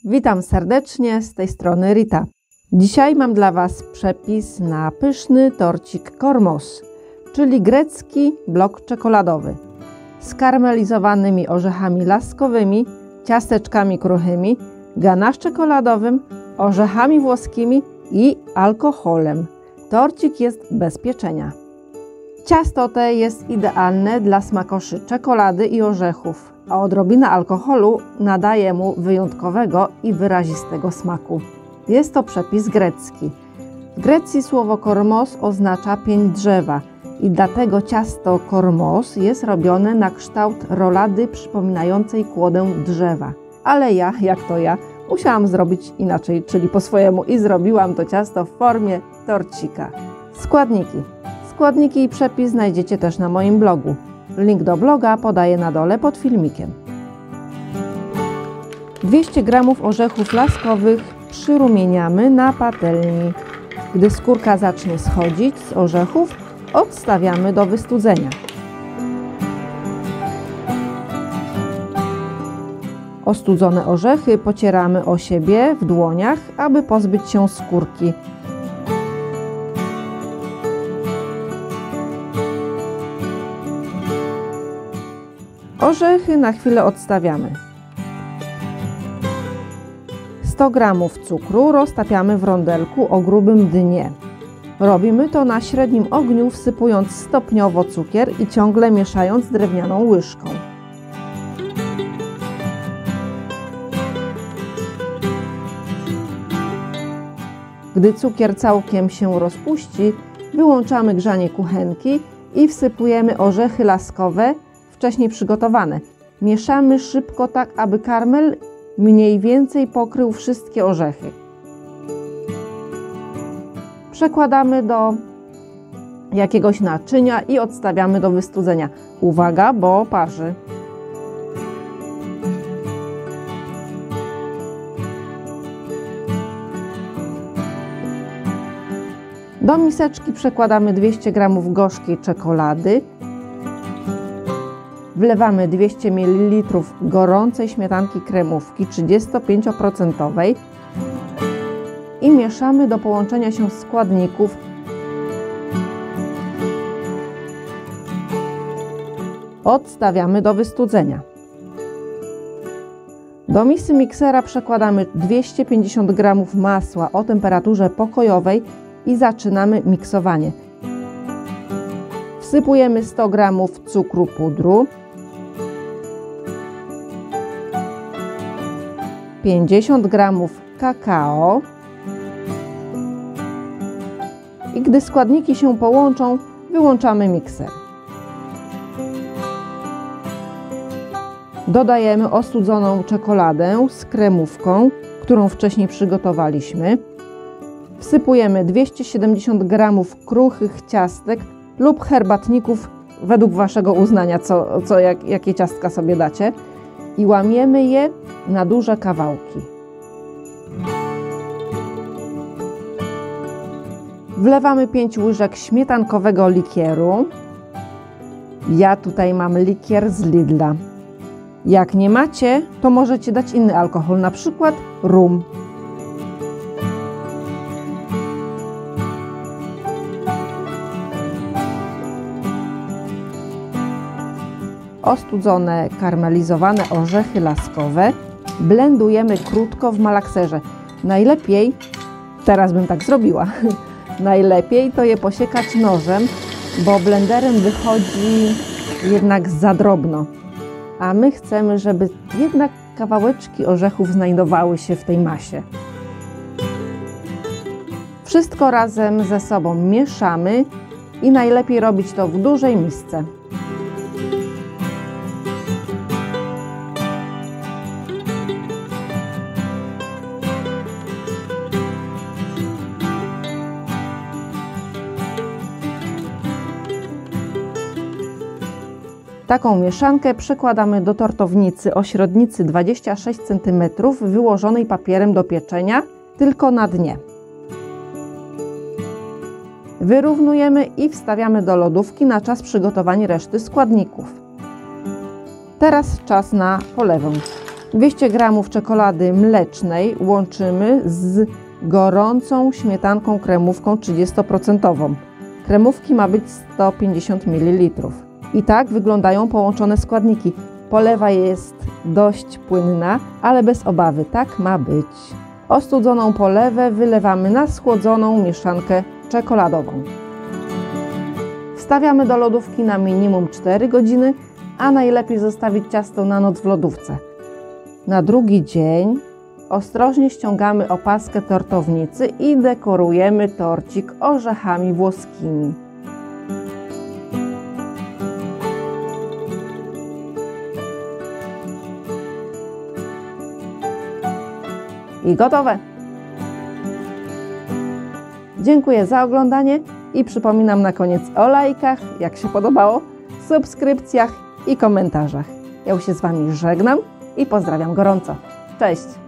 Witam serdecznie, z tej strony Rita. Dzisiaj mam dla Was przepis na pyszny torcik kormos, czyli grecki blok czekoladowy z karmelizowanymi orzechami laskowymi, ciasteczkami kruchymi, ganache czekoladowym, orzechami włoskimi i alkoholem. Torcik jest bez pieczenia. Ciasto te jest idealne dla smakoszy czekolady i orzechów, a odrobina alkoholu nadaje mu wyjątkowego i wyrazistego smaku. Jest to przepis grecki. W Grecji słowo kormos oznacza pień drzewa i dlatego ciasto kormos jest robione na kształt rolady przypominającej kłodę drzewa. Ale ja, musiałam zrobić inaczej, czyli po swojemu i zrobiłam to ciasto w formie torcika. Składniki i przepis znajdziecie też na moim blogu. Link do bloga podaję na dole pod filmikiem. 200 g orzechów laskowych przyrumieniamy na patelni. Gdy skórka zacznie schodzić z orzechów, odstawiamy do wystudzenia. Ostudzone orzechy pocieramy o siebie w dłoniach, aby pozbyć się skórki. Orzechy na chwilę odstawiamy. 100 g cukru roztapiamy w rondelku o grubym dnie. Robimy to na średnim ogniu, wsypując stopniowo cukier i ciągle mieszając drewnianą łyżką. Gdy cukier całkiem się rozpuści, wyłączamy grzanie kuchenki i wsypujemy orzechy laskowe wcześniej przygotowane. Mieszamy szybko, tak aby karmel mniej więcej pokrył wszystkie orzechy. Przekładamy do jakiegoś naczynia i odstawiamy do wystudzenia. Uwaga, bo parzy. Do miseczki przekładamy 200 g gorzkiej czekolady. Wlewamy 200 ml gorącej śmietanki kremówki 35% i mieszamy do połączenia się składników. Odstawiamy do wystudzenia. Do misy miksera przekładamy 250 g masła o temperaturze pokojowej i zaczynamy miksowanie. Wsypujemy 100 g cukru pudru, 50 g kakao i gdy składniki się połączą, wyłączamy mikser. Dodajemy ostudzoną czekoladę z kremówką, którą wcześniej przygotowaliśmy. Wsypujemy 270 g kruchych ciastek lub herbatników według Waszego uznania, jakie ciastka sobie dacie, i łamiemy je na duże kawałki. Wlewamy 5 łyżek śmietankowego likieru. Ja tutaj mam likier z Lidla. Jak nie macie, to możecie dać inny alkohol, na przykład rum. Ostudzone, karmelizowane orzechy laskowe blendujemy krótko w malakserze. Najlepiej, teraz bym tak zrobiła, najlepiej to je posiekać nożem, bo blenderem wychodzi jednak za drobno. A my chcemy, żeby jednak kawałeczki orzechów znajdowały się w tej masie. Wszystko razem ze sobą mieszamy i najlepiej robić to w dużej misce. Taką mieszankę przekładamy do tortownicy o średnicy 26 cm wyłożonej papierem do pieczenia, tylko na dnie. Wyrównujemy i wstawiamy do lodówki na czas przygotowania reszty składników. Teraz czas na polewę. 200 g czekolady mlecznej łączymy z gorącą śmietanką kremówką 30%. Kremówki ma być 150 ml. I tak wyglądają połączone składniki. Polewa jest dość płynna, ale bez obawy, tak ma być. Ostudzoną polewę wylewamy na schłodzoną mieszankę czekoladową. Wstawiamy do lodówki na minimum 4 godziny, a najlepiej zostawić ciasto na noc w lodówce. Na drugi dzień ostrożnie ściągamy opaskę tortownicy i dekorujemy torcik orzechami włoskimi. I gotowe! Dziękuję za oglądanie i przypominam na koniec o lajkach, jak się podobało, subskrypcjach i komentarzach. Ja już się z Wami żegnam i pozdrawiam gorąco. Cześć!